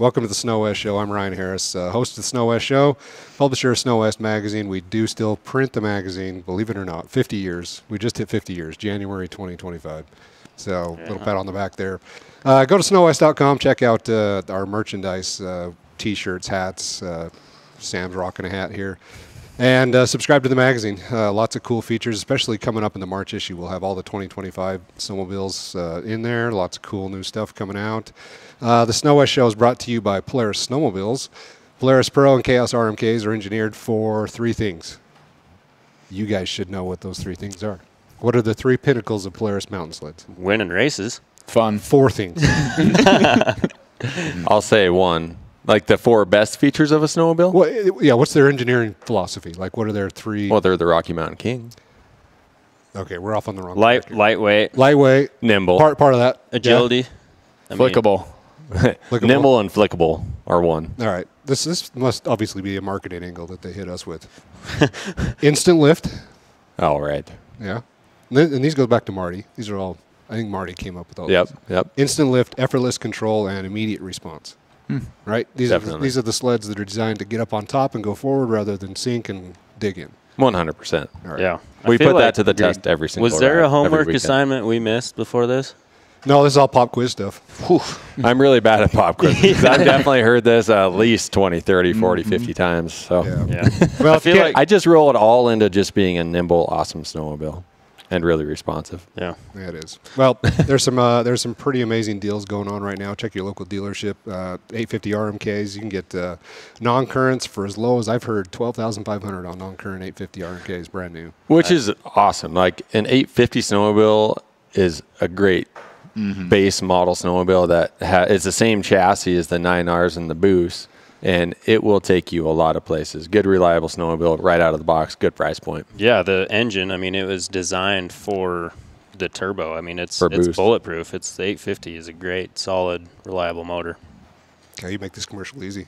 welcome to the Snow West Show. I'm Ryan Harris, host of the Snow West Show, publisher of Snow West Magazine. We do still print the magazine, believe it or not. 50 years. We just hit 50 years, January 2025. So a little pat on the back there. Go to snowwest.com, check out our merchandise, T-shirts, hats. Sam's rocking a hat here. And subscribe to the magazine. Lots of cool features, especially coming up in the March issue. We'll have all the 2025 snowmobiles in there. Lots of cool new stuff coming out. The Snow West Show is brought to you by Polaris Snowmobiles. Polaris Pro and Chaos RMKs are engineered for 3 things. You guys should know what those 3 things are. What are the 3 pinnacles of Polaris mountain sleds? Winning races. Fun. 4 things. I'll say 1. Like the 4 best features of a snowmobile? Well, yeah, what's their engineering philosophy? Like, what are their 3? Well, they're the Rocky Mountain King. Okay, we're off on the wrong Lightweight. Lightweight. Nimble. Part of that. Agility. Yeah. Flickable. Nimble and flickable are 1. All right. This must obviously be a marketing angle that they hit us with. Instant lift. All right. Yeah. And these go back to Marty. These are all, I think Marty came up with all these. Yep. Instant lift, effortless control, and immediate response. Right? These are the sleds that are designed to get up on top and go forward rather than sink and dig in. 100%. All right. Yeah. We put that to the test every single Was there ride, a homework every weekend. assignment we missed before this? No, this is all pop quiz stuff. I'm really bad at pop quizzes. I've definitely heard this at least 20, 30, 40, 50 times. So Yeah. Well, I feel like I just roll it all into just being a nimble, awesome snowmobile and really responsive. Yeah. Yeah, it is. Well, there's some pretty amazing deals going on right now. Check your local dealership. 850 RMKs. You can get non-currents for as low as I've heard $12,500 on non-current 850 RMKs, brand new. Which is awesome. Like an 850 snowmobile is a great base model snowmobile that is the same chassis as the 9Rs and the Boost, and it will take you a lot of places. Good, reliable snowmobile right out of the box. Good price point. Yeah, the engine, I mean, it was designed for the turbo. I mean, it's boost. bulletproof. It's the 850 is a great, solid, reliable motor. Okay, you make this commercial easy.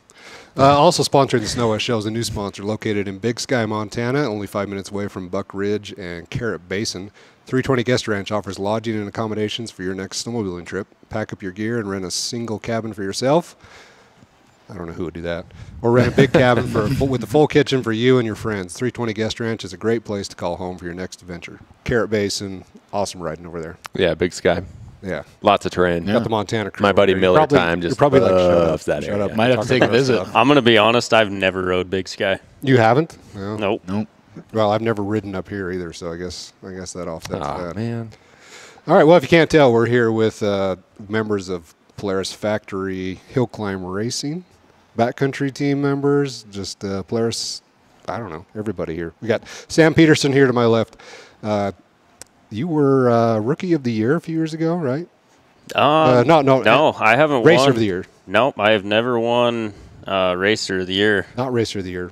Also sponsoring the Snow West Show is a new sponsor located in Big Sky, Montana, only 5 minutes away from Buck Ridge and Carrot Basin. 320 Guest Ranch offers lodging and accommodations for your next snowmobiling trip. Pack up your gear and rent a single cabin for yourself. I don't know who would do that. Or rent a big cabin with a full kitchen for you and your friends. 320 Guest Ranch is a great place to call home for your next adventure. Carrot Basin, awesome riding over there. Yeah, Big Sky. Yeah. Lots of terrain. Got the Montana crew. My buddy Miller Time just probably like, loves that shut area. up. Might have to take a visit. I'm going to be honest, I've never rode Big Sky. You haven't? No. Nope. Well, I've never ridden up here either, so I guess that offsets that. Man. All right. Well, if you can't tell, we're here with members of Polaris Factory Hillclimb Racing, backcountry team members, just Polaris. I don't know, everybody here. We got Sam Peterson here to my left. You were Rookie of the Year a few years ago, right? No, I haven't Racer won. of the Year. Nope, I have never won Racer of the Year. Not Racer of the Year.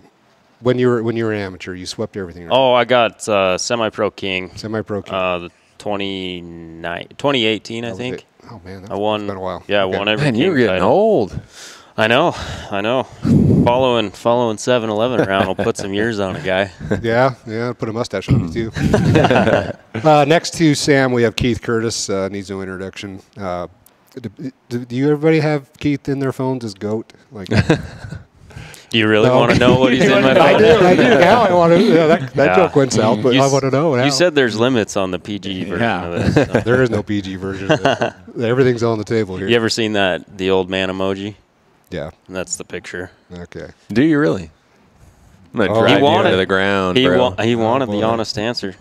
When you were an amateur, you swept everything. Right? Oh, I got Semi-Pro King. Semi-Pro King. The 2018, I think. Oh man, I won. It's been a while. Yeah, Okay. I won every. Man, you're King getting title. old. I know. Following 7-Eleven around will put some years on a guy. Yeah, put a mustache on you too. Next to Sam, we have Keith Curtis. Needs no introduction. Do you everybody have Keith in their phones as GOAT? Like, Do you really want to know what he's in my phone? I do. Now I want to. Yeah, that joke went south, but I want to know now. You said there's limits on the PG version of this. So. There is no PG version of it. Everything's on the table here. You ever seen the old man emoji? Yeah. And that's the picture. Okay. Do you really? I'm going to drive you into the ground, He bro. wanted the honest answer.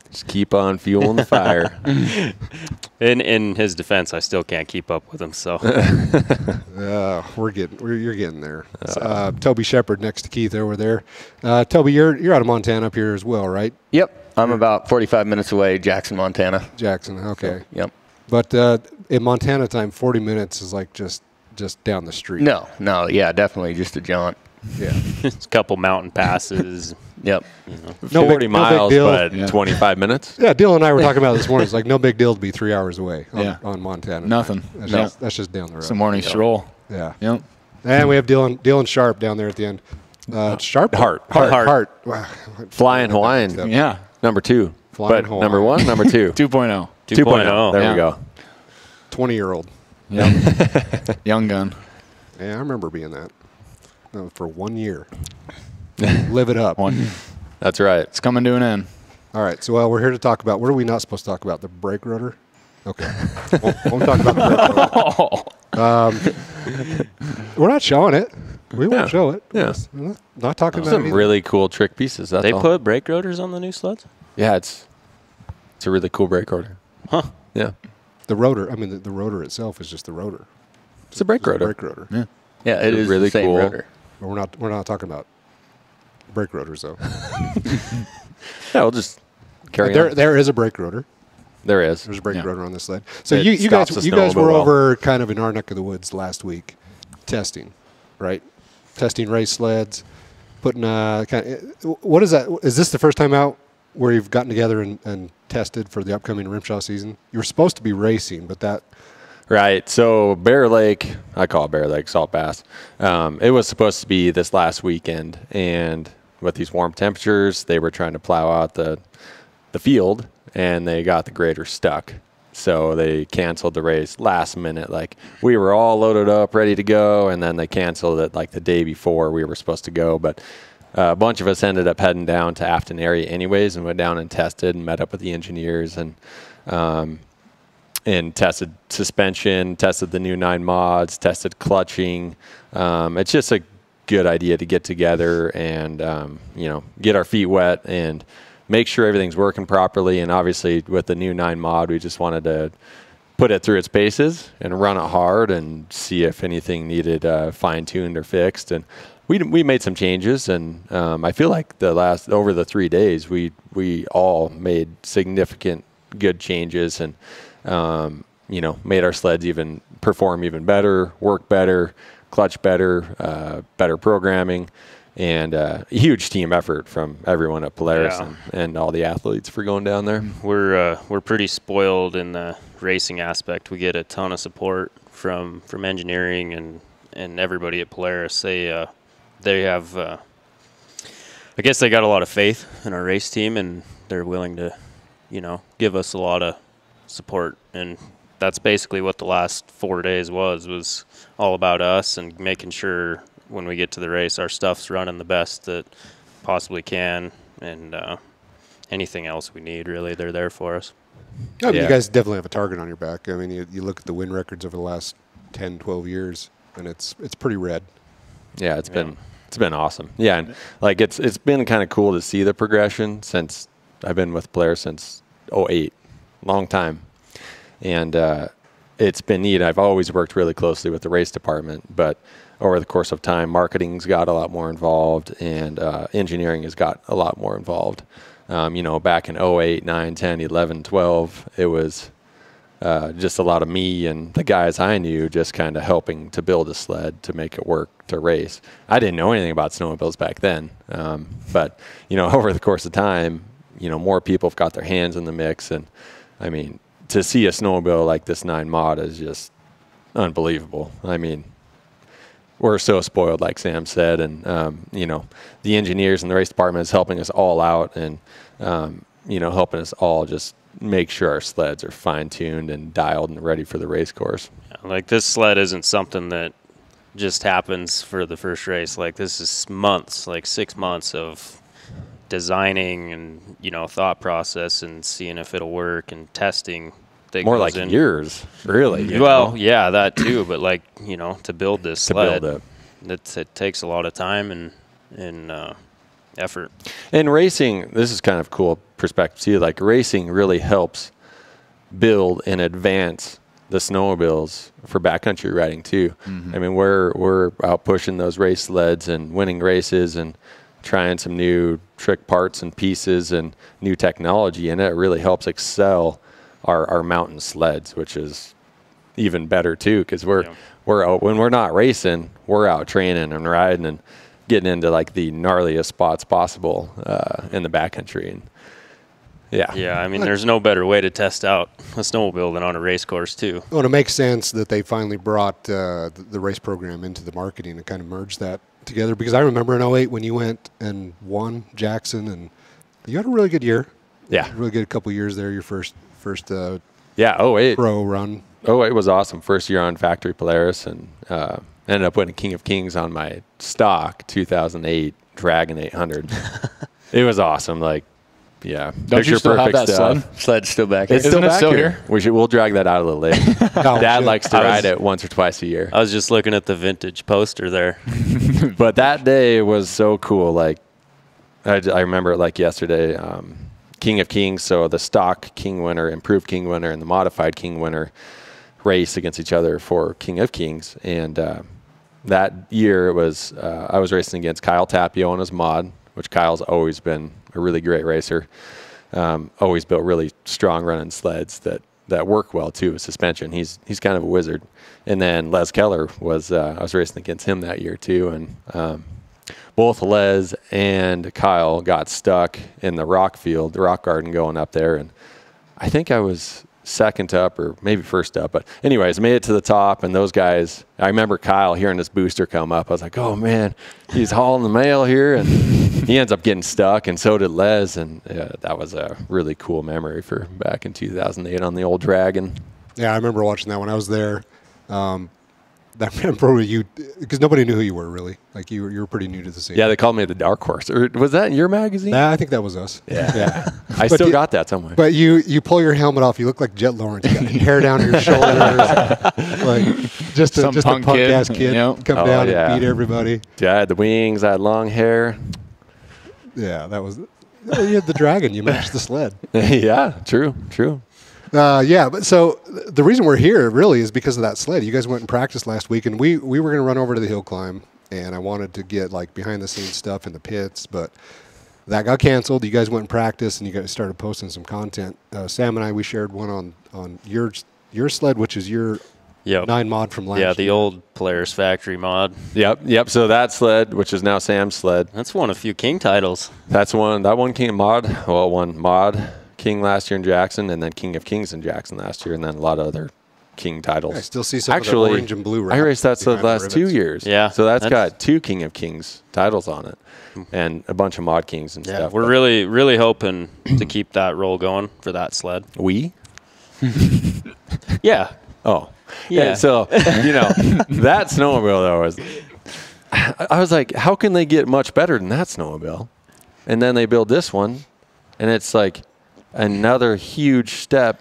Just keep on fueling the fire. In his defense, I still can't keep up with him. So you're getting there. Toby Shepherd next to Keith over there. Toby, you're out of Montana up here as well, right? Yep. I'm about 45 minutes away, Jackson, Montana. Jackson. Okay. So, yep. But in Montana time, 40 minutes is like just down the street. No, yeah, definitely just a jaunt. Yeah. it's a couple mountain passes. Yep. No 40 big miles, deal. but 25 minutes. Yeah, Dylan and I were talking about it this morning. It's like no big deal to be 3 hours away on Montana. Nothing. That's just down the road. It's a morning stroll. Yeah. Yep. And we have Dylan Sharp down there at the end. Sharp? Hart. Wow. Flying Hawaiian. Yeah. Number 2. Flying but Hawaiian. number 1, number 2. 2.0. 2.0. There Yeah. we go. 20-year-old. Yep. Young gun. Yeah, I remember being that. For 1 year. Live it up. That's right. It's coming to an end. All right, so we're here to talk about, what are we not supposed to talk about? The brake rotor? Okay. Won't talk about the brake rotor. We're not showing it. We won't show it. Yeah. Not talking about Some it. really cool trick pieces. That's They all. put brake rotors on the new sleds? Yeah, it's a really cool brake rotor. Huh. Yeah. The rotor, I mean, the rotor itself is just the rotor. It's a brake It's a rotor. brake rotor. Yeah. Yeah, it is really the same cool. rotor. But we're not talking about brake rotors, though. Yeah, we'll just carry on. There is a brake rotor. There is. There's a brake Yeah. rotor on this sled. So It you stops guys the were snowmobile well. over kind of in our neck of the woods last week, testing, right? Testing race sleds, putting what is that? Is this the first time out where you've gotten together and tested for the upcoming Rimshaw season? You were supposed to be racing, but that Right. So Bear Lake, I call it Bear Lake, Salt Bass. It was supposed to be this last weekend, and with these warm temperatures, they were trying to plow out the field, and they got the grader stuck. So they canceled the race last minute. Like, we were all loaded up, ready to go, and then they canceled it like the day before we were supposed to go. But a bunch of us ended up heading down to Afton area anyways, and went down and tested and met up with the engineers and tested suspension, tested the new 9 mods, tested clutching. It's just a good idea to get together and, get our feet wet and make sure everything's working properly. And obviously with the new 9 mod, we just wanted to put it through its paces and run it hard and see if anything needed fine-tuned or fixed. And we made some changes, and I feel like over the 3 days, we all made significant good changes and, made our sleds perform even better, work better, clutch better, better programming, and a huge team effort from everyone at Polaris and all the athletes for going down there. We're pretty spoiled in the racing aspect. We get a ton of support from engineering and everybody at Polaris. They have, I guess they got a lot of faith in our race team, and they're willing to, give us a lot of support. And that's basically what the last 4 days was all about us and making sure when we get to the race, our stuff's running the best that possibly can, and anything else we need, really, they're there for us. I mean, you guys definitely have a target on your back. I mean, you look at the win records over the last 10, 12 years, and it's pretty red. Yeah, it's been awesome. Yeah, and like it's been kind of cool to see the progression since I've been with Polaris since 2008, long time, and it's been neat. I've always worked really closely with the race department, but over the course of time, marketing's got a lot more involved, and engineering has got a lot more involved. Back in 2008, 9, 10, 11, 12, it was just a lot of me and the guys I knew just kind of helping to build a sled to make it work to race. I didn't know anything about snowmobiles back then, but over the course of time, more people have got their hands in the mix, and I mean, to see a snowmobile like this 9 mod is just unbelievable. I mean, we're so spoiled, like Sam said, and the engineers and the race department is helping us all out, and helping us all just make sure our sleds are fine-tuned and dialed and ready for the race course. Yeah, like, this sled isn't something that just happens for the first race. Like, this is months, like 6 months of designing and thought process and seeing if it'll work and testing. More like years, really. Well, yeah, that too. But to build this sled, build it takes a lot of time and effort. And racing, this is kind of cool perspective too. Like, racing really helps build and advance the snowmobiles for backcountry riding too. Mm-hmm. I mean, we're out pushing those race sleds and winning races and trying some new trick parts and pieces and new technology, and it really helps excel our mountain sleds, which is even better too, because we're out, when we're not racing, we're out training and riding and getting into like the gnarliest spots possible in the backcountry. And I mean, there's no better way to test out a snowmobile than on a race course too. Well, it makes sense that they finally brought the race program into the marketing and kind of merged that together, because I remember in 2008 when you went and won Jackson, and you had a really good year. Yeah, really good couple years there. Your first 08 pro run. 08 was awesome. First year on Factory Polaris, and Ended up winning King of Kings on my stock 2008 Dragon 800. It was awesome. Like, yeah. Don't you still have that sled? Sled's still back here. It's still Isn't it back still here. We'll drag that out a little later. Dad likes to ride it once or twice a year. I was just looking at the vintage poster there. But that day was so cool. Like, I remember it like yesterday. King of Kings, so the stock King winner, improved King winner, and the modified King winner race against each other for King of Kings. And that year it was I was racing against Kyle Tapio on his mod, which Kyle's always been a really great racer. Always built really strong running sleds that work well too with suspension. He's kind of a wizard. And then Les Keller was I was racing against him that year too, and both Les and Kyle got stuck in the rock field, the rock garden going up there, and I think I was second up or maybe first up. But anyways, made it to the top, and those guys, I remember Kyle hearing this booster come up. I was like, oh man, he's hauling the mail here, and he ends up getting stuck, and so did Les, and that was a really cool memory for back in 2008 on the old Dragon. Yeah, I remember watching that when I was there. That probably you, because nobody knew who you were really. Like you were pretty new to the scene. Yeah, they called me the Dark Horse. Or was that in your magazine? Nah, I think that was us. Yeah. I still got that somewhere. But you pull your helmet off, you look like Jet Lawrence. You got hair down your shoulders, like just a punk ass kid come down and beat everybody. Yeah, I had the wings. I had long hair. Yeah, that was. Oh, you had the Dragon. You matched the sled. Yeah, true. Yeah, but so the reason we're here really is because of that sled. You guys went and practiced last week, and we were going to run over to the hill climb, and I wanted to get like behind the scenes stuff in the pits, but that got canceled. You guys went and practiced, and you guys started posting some content. Sam and I, we shared one on your sled, which is your 9 mod from last year. Yeah, the old Polaris factory mod. Yep. So that sled, which is now Sam's sled. That's won a few King titles. That one King mod. Well, one mod King last year in Jackson, and then King of Kings in Jackson last year, and then a lot of other King titles. I still see some of the orange and blue. I raced that sled the last 2 years. Yeah, so that's got 2 King of Kings titles on it, and a bunch of mod Kings and stuff. We're really hoping to keep that roll going for that sled. Yeah. Oh. Yeah. So that snowmobile though was. I was like, how can they get much better than that snowmobile? And then they build this one, and it's like another huge step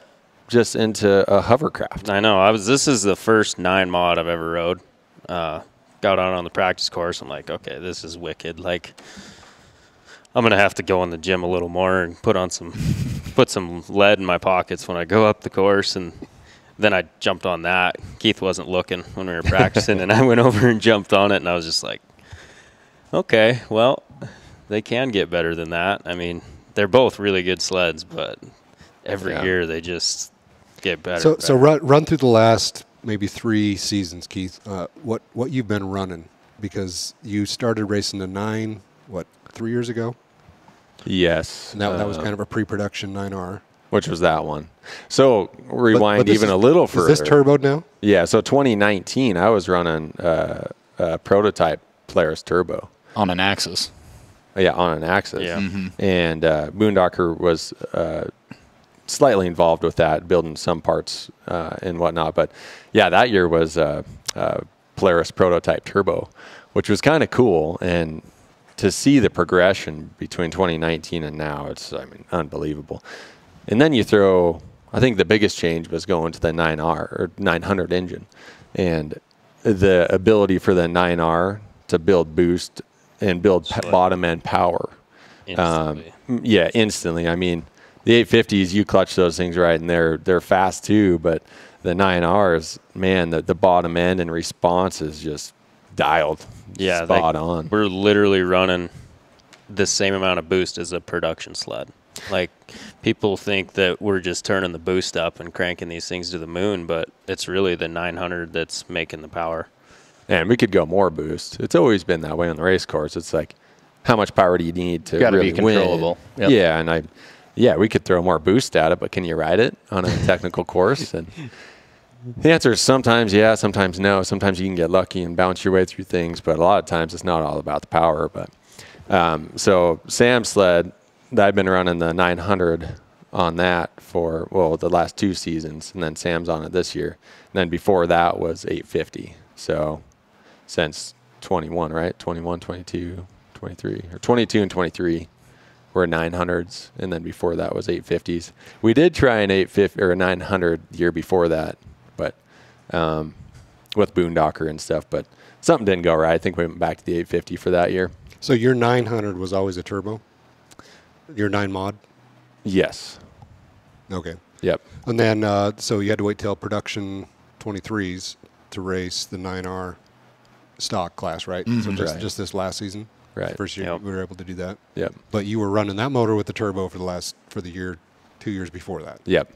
just into a hovercraft. I know. This is the first 9 mod I've ever rode. Got on the practice course. I'm like, okay, this is wicked. Like, I'm gonna have to go in the gym a little more and put some lead in my pockets when I go up the course. And then I jumped on that. Keith wasn't looking when we were practicing, and I went over and jumped on it, and I was just like, okay, well, they can get better than that. I mean, they're both really good sleds, but every year they just get better. So run through the last maybe 3 seasons, Keith. What you've been running, because you started racing the 9 3 years ago. Yes, and that was kind of a pre-production 9R, which was that one. So rewind even a little further. Is this turboed now? Yeah. So 2019, I was running a prototype Polaris turbo on an axis. Yeah, on an axis. Yeah. And Boondocker was slightly involved with that, building some parts and whatnot. But yeah, that year was Polaris prototype turbo, which was kind of cool. And to see the progression between 2019 and now, it's unbelievable. And then you throw, I think the biggest change was going to the 9R or 900 engine, and the ability for the 9R to build boost and build bottom end power. Instantly. Instantly. I mean, the 850s, you clutch those things right, and they're fast too. But the 9Rs, man, the bottom end and response is just dialed. Yeah, spot on. We're literally running the same amount of boost as a production sled. Like, people think that we're just turning the boost up and cranking these things to the moon, but it's really the 900 that's making the power. And we could go more boost. It's always been that way on the race course. It's like, how much power do you need to really be controllable. Win? Yep. Yeah, and we could throw more boost at it, but can you ride it on a technical course? And the answer is sometimes yeah, sometimes no. Sometimes you can get lucky and bounce your way through things, but a lot of times it's not all about the power. But so Sam's sled, I've been running the 900 on that for, the last 2 seasons, and then Sam's on it this year. And then before that was 850. So since 21, right? 21, 22, 23, or 22 and 23 were 900s, and then before that was 850s. We did try an 850 or a 900 the year before that, but with Boondocker and stuff, but something didn't go right. I think we went back to the 850 for that year. So your 900 was always a turbo? Your 9 mod? Yes. Okay. Yep. And then, so you had to wait till production 23s to race the 9R stock class, right? So just this last season? Right. First year we were able to do that? Yep. But you were running that motor with the turbo for the year, 2 years before that? Yep.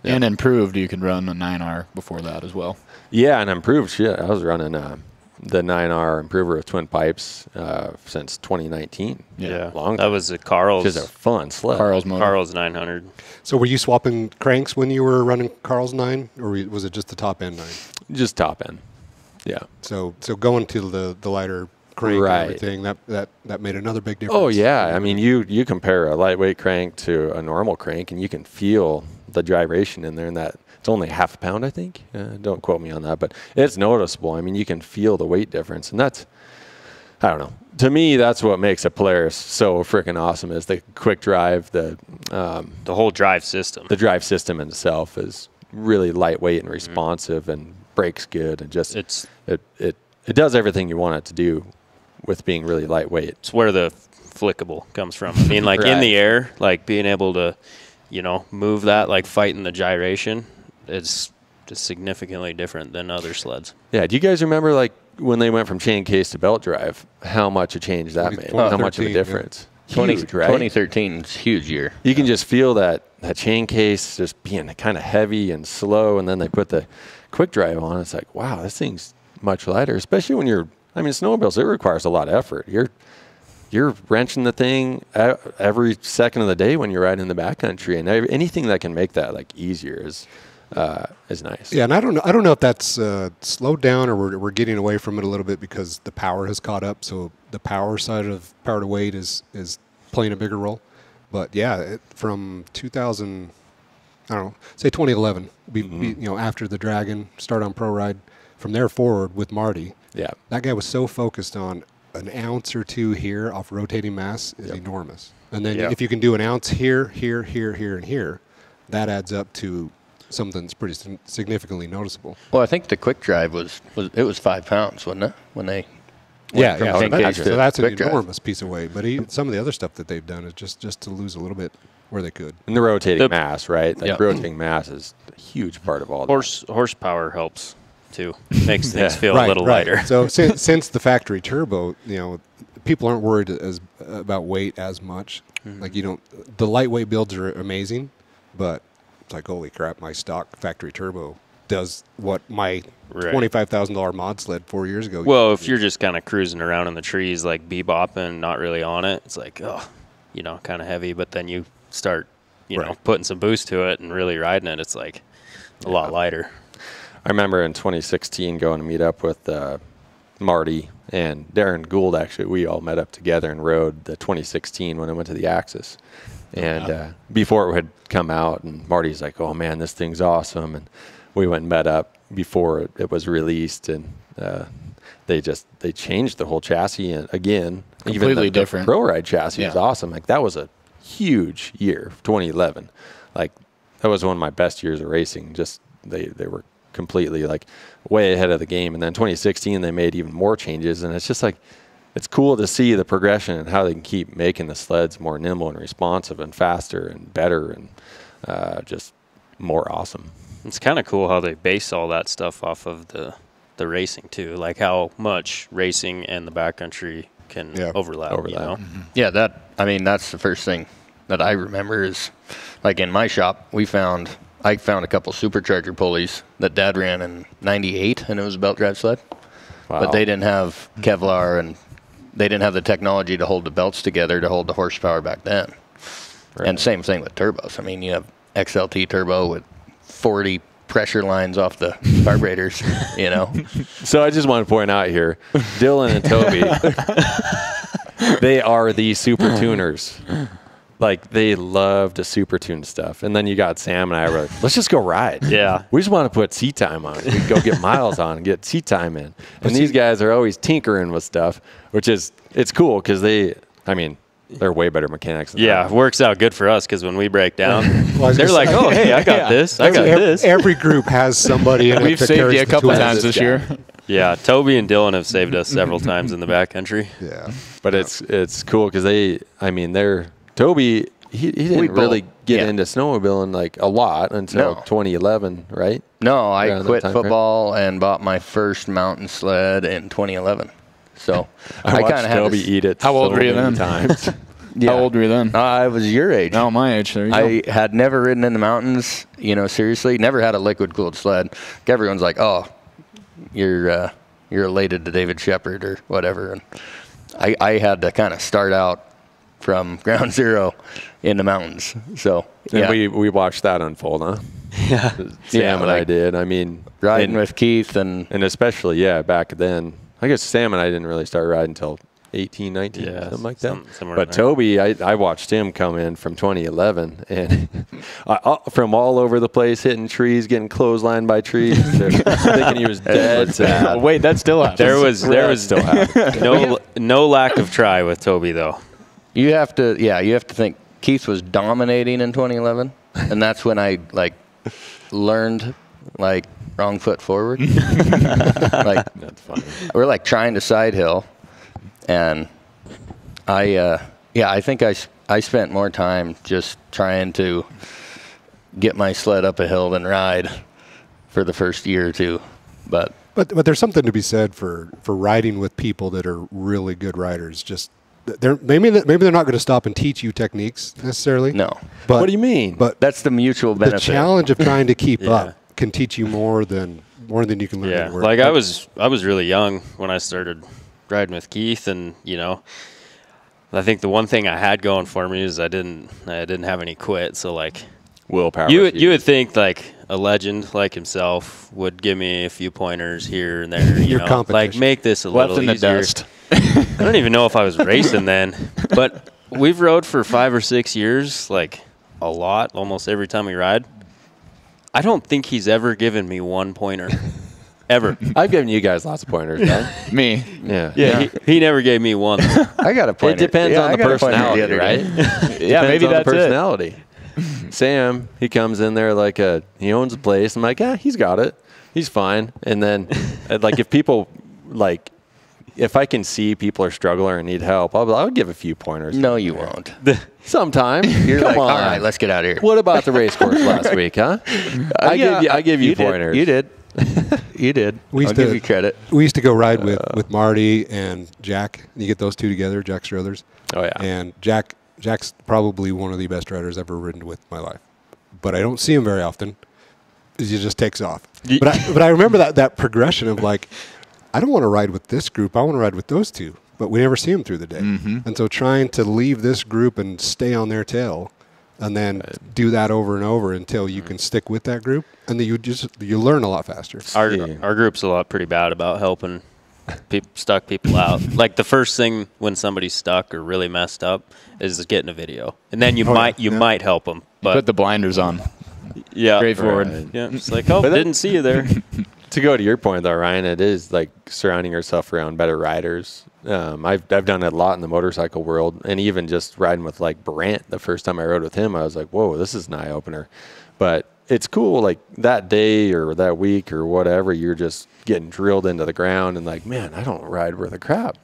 And improved, you could run a 9R before that as well. Yeah, and improved shit. I was running the 9R improver with twin pipes since 2019. Yeah. Long That was a Carl's. Which is a fun sled. Carl's motor. Carl's 900. So were you swapping cranks when you were running Carl's 9, or was it just the top end 9? Just top end. Yeah. So going to the lighter crank Right. and everything, that made another big difference. Oh, yeah. I mean, you compare a lightweight crank to a normal crank, and you can feel the gyration in there, and that it's only half a pound, I think. Don't quote me on that, but it's noticeable. I mean, you can feel the weight difference, and that's, I don't know. To me, that's what makes a Polaris so freaking awesome is the quick drive, the whole drive system. The drive system in itself is really lightweight and responsive and brakes good, and just it does everything you want it to do with being really lightweight. It's where the flickable comes from. I mean, like in the air, like being able to, move that, like fighting the gyration, it's just significantly different than other sleds. Yeah. Do you guys remember like when they went from chain case to belt drive, how much a change that made? How much of a difference? Yeah. Huge, right? 2013 is a huge year. You can just feel that chain case just being kind of heavy and slow, and then they put the quick drive on. It's like, wow, this thing's much lighter, especially when snowmobiles, it requires a lot of effort. You're wrenching the thing every second of the day when you're riding in the backcountry, and anything that can make that like easier is nice. Yeah, and I don't know if that's slowed down or we're getting away from it a little bit because the power has caught up. So the power side of power to weight is playing a bigger role. But yeah, from 2000, I don't know, say 2011, after the Dragon, start on Pro Ride, from there forward with Marty. Yeah, that guy was so focused on an ounce or two here off rotating mass is enormous. And then if you can do an ounce here, here, and here, that adds up to something that's pretty significantly noticeable. Well, I think the quick drive was 5 pounds, wasn't it? When they so that's an enormous drive. piece of weight. But some of the other stuff that they've done is just to lose a little bit where they could. And the rotating mass, right? Like rotating mass is a huge part of all that. Horsepower helps too. Makes things feel a little lighter. So since the factory turbo, people aren't worried about weight as much. Like the lightweight builds are amazing, but it's like, holy crap, my stock factory turbo does what my $25,000 mod sled 4 years ago. Well, if you're just kind of cruising around in the trees, like bebopping, not really on it, it's like, kind of heavy. But then you start, putting some boost to it and really riding it, it's like a lot lighter. I remember in 2016 going to meet up with Marty and Darren Gould. Actually, we all met up together and rode the 2016 when I went to the Axis. And before it had come out, and Marty's like, "Oh man, this thing's awesome!" And we went and met up before it was released, and they changed the whole chassis again. Completely Even different. The Pro Ride chassis was awesome. Like that was a huge year, 2011. Like that was one of my best years of racing. Just they were completely like way ahead of the game. And then 2016 they made even more changes, and it's just like it's cool to see the progression and how they can keep making the sleds more nimble and responsive and faster and better and just more awesome. It's kind of cool how they base all that stuff off of the racing too, like how much racing and the backcountry can overlap. Mm-hmm. Yeah, that's the first thing that I remember is like in my shop I found a couple supercharger pulleys that Dad ran in '98, and it was a belt drive sled. Wow. But they didn't have Kevlar, and they didn't have the technology to hold the belts together to hold the horsepower back then. Right. And same thing with turbos. I mean, you have XLT turbo with 40 pressure lines off the carburetors, So I just want to point out here, Dylan and Toby, they are the super tuners. like they love to super tune stuff. And then you got Sam and I were like, let's just go ride. Yeah. We just want to put seat time on. We go get miles on and get seat time in. And these guys are always tinkering with stuff, which is, it's cool because they're way better mechanics than Yeah, that. it works out good for us because when we break down, Well, they're like, oh, hey, I got this. I got this. Every group has somebody in it We've that saved carries you a the couple tools. times this year. Yeah, Toby and Dylan have saved us several times in the backcountry. Yeah. But it's cool because Toby, he didn't really get into snowmobiling like a lot until 2011, right? No, I Around that quit time frame? football and bought my first mountain sled in 2011. So I watched kind of had Toby eat it. How old so were you many then? times. Yeah. How old were you then? I was your age. No, my age. There you I go. had never ridden in the mountains, seriously. Never had a liquid-cooled sled. Everyone's like, oh, you're related to David Shepherd or whatever. And I had to kind of start out from ground zero in the mountains. So, And yeah. we watched that unfold, huh? Yeah. Sam and I did. Riding with Keith and especially, back then. I guess Sam and I didn't really start riding until 18, 19, something like that. Somewhere But in there. Toby, I watched him come in from 2011 and from all over the place, hitting trees, getting clotheslined by trees, thinking he was dead. Oh, wait, that still happens. There was still happening. no lack of try with Toby, though. you have to think Keith was dominating in 2011. And that's when I learned wrong foot forward. That's funny. We're trying to side hill, and I think I spent more time just trying to get my sled up a hill than ride for the first year or two. But there's something to be said for riding with people that are really good riders. Just maybe they're not going to stop and teach you techniques necessarily. no, But What do you mean? But that's the mutual the benefit. challenge of trying to keep Yeah. up can teach you more than you can learn. Yeah, anywhere. like I was really young when I started riding with Keith, and I think the one thing I had going for me is I didn't have any quit. So Willpower. you would think a legend like himself would give me a few pointers here and there. Your competition. Make this a Left little in the easier. dust. I don't even know if I was racing then, but we've rode for 5 or 6 years, a lot, almost every time we ride. I don't think he's ever given me one pointer, ever. I've given you guys lots of pointers, right? Me. Yeah. Yeah, he never gave me one. I got a It pointer. depends Yeah, on I the got a pointer personality, other right? day. Yeah, maybe Depends on the that's it. personality. Sam, he comes in there he owns the place. I'm like, yeah, he's got it. He's fine. And then, if people, if I can see people are struggling or need help, I'll give a few pointers. No, you won't. Sometime. You're Come like, on. all right, let's get out of here. What about the race course last week, huh? I give you pointers. You did. You did. We I'll used to- give you credit. we used to go ride with Marty and Jack. You get those two together, Jack Struthers. Oh, yeah. And Jack's probably one of the best riders I've ever ridden with in my life. But I don't see him very often. He just takes off. But I remember that progression of I don't want to ride with this group. I want to ride with those two. But we never see them through the day. Mm-hmm. And so trying to leave this group and stay on their tail and then do that over and over until you can stick with that group. And then you learn a lot faster. Our group's pretty bad about helping stuck people out. The first thing when somebody's stuck or really messed up is getting a video, and then you might help them. But Put the blinders on. yeah, Straightforward. right. Yeah, it's didn't see you there. To go to your point, though, Ryan, it is surrounding yourself around better riders. I've done it a lot in the motorcycle world, and even just riding with Brant. The first time I rode with him, I was like, "Whoa, this is an eye opener." But it's cool, that day or that week or whatever, you're just getting drilled into the ground, and man, I don't ride worth a crap.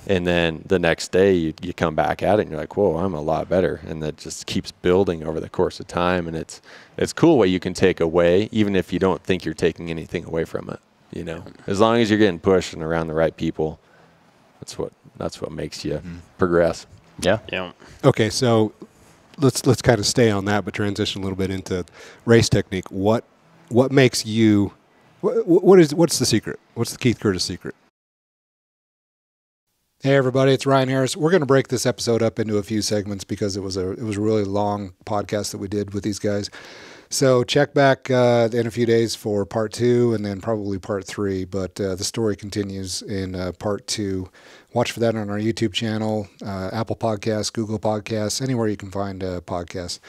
And then the next day, you come back at it, and you're like, "Whoa, I'm a lot better." And that just keeps building over the course of time, and it's cool what you can take away, even if you don't think you're taking anything away from it. As long as you're getting pushed and around the right people, that's what makes you progress. Yeah. Yeah. Okay, so let's kind of stay on that, but transition a little bit into race technique. What makes you? What's the secret? What's the Keith Curtis secret? Hey everybody, it's Ryan Harris. We're going to break this episode up into a few segments because it was a really long podcast that we did with these guys. So check back in a few days for part 2 and then probably part 3. But the story continues in part 2. Watch for that on our YouTube channel, Apple Podcasts, Google Podcasts, anywhere you can find podcasts.